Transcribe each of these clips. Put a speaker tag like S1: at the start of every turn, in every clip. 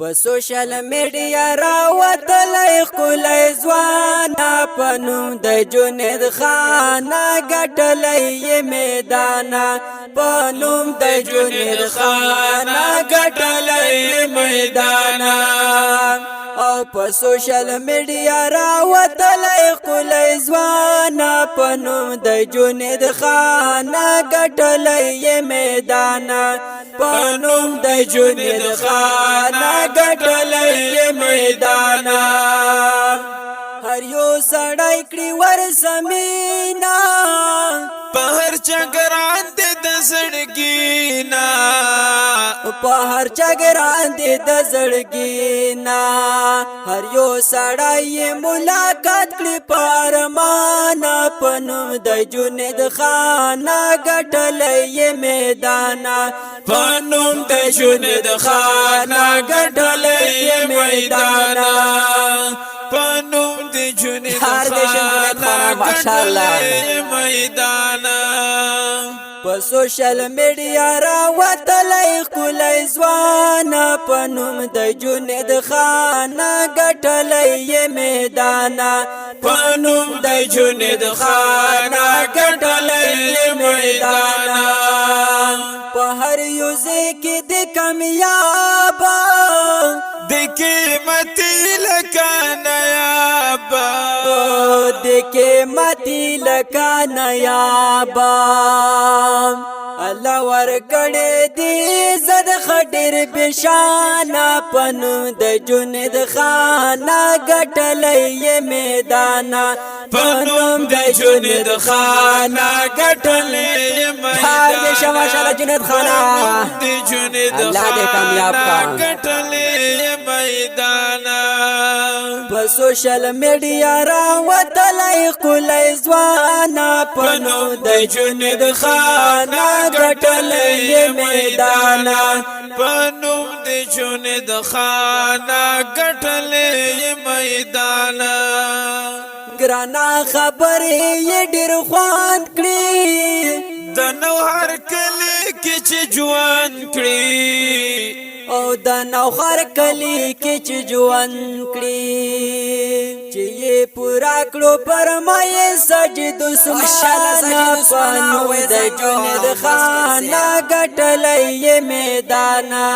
S1: په سوشل میډیا راوتلی ښکلی ځوانه په نوم د جنید خانه ګټلی یې میدانه په نوم د جنید خانه ګټلی یې میدانه او په سوشل میډیا راوتلی ښکلی ځوانه په نوم د جنید خانه ګټلی یې میدانه په نوم د جنید خانه ګټلی یې میدانه هر یو سړی کړي ورسمینا
S2: په هر چا ګران دې د زړګینا
S1: په هر چا ګران دې د زړګینا هر یو سړی ملاقات کړي په ارمانه په نوم د جنید خانه ګټلی یې میدانه
S2: په نوم د جنید خانه ګټلی یې میدانه په نوم د جنید خانه ګټلی یې میدانه
S1: په سوشل میډیا راوتلی ښکلی ځوانه په نوم د جنید خانه ګټلی یې میدانه
S2: په نوم د جنید خانه ګټلی یې میدانه
S1: په هر یو ځای کې د کامیابه
S2: د قیمتي لکه نیابه
S1: د قیمتي لکه نیابه الله ورکړې دې زد خډر بشانه په نوم د جنید خانه ګټلی یې میدانه
S2: په نوم د جنید خانه ګټلی یې میدانه
S1: ماشاءالله جنید خانه
S2: د جنید
S1: الله دې کامیاب
S2: خانه ګټلی یې میدانه
S1: په سوشل میډیا راوتلی ښکلی ځوانه په نوم د جنید خانه ګټلی یې میدانه
S2: په نوم د جنید خانه ګټلی یې میدانه
S1: ګرانا خبرې یې ډېر خوند کړي
S2: د نو هر کلی کې چې ژوند کړي
S1: او د نوخر کلی کې چې ژوند کړي چې یې پورا کړو فرمایې سجد سمانه په نوم د جنید خانه ګټلی یې میدانه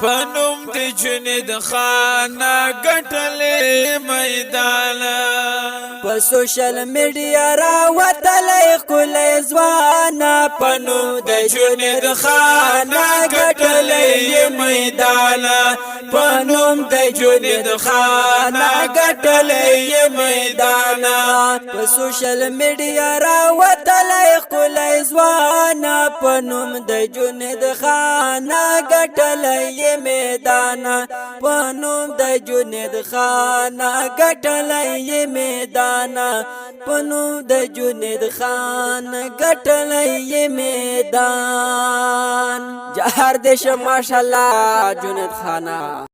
S2: په نوم د جنید خانه ګټلی یې میدانه
S1: په سوشل میډیا راوتلی ښکلی ځوانه په نوم د جنید خانه ګټلی یې میدانه په نوم د جنید خانه ګټلی یې میدانه په سوشل میډیا راوتلی ښکلی ځوانه په نوم د جنید خانه ګټلی یې میدانه په نوم د جنید خانه ګټلی یې میدانه په نوم د جنید خانه ګټلی یې میدان جهر دې شه ماشاءالله جنید خانه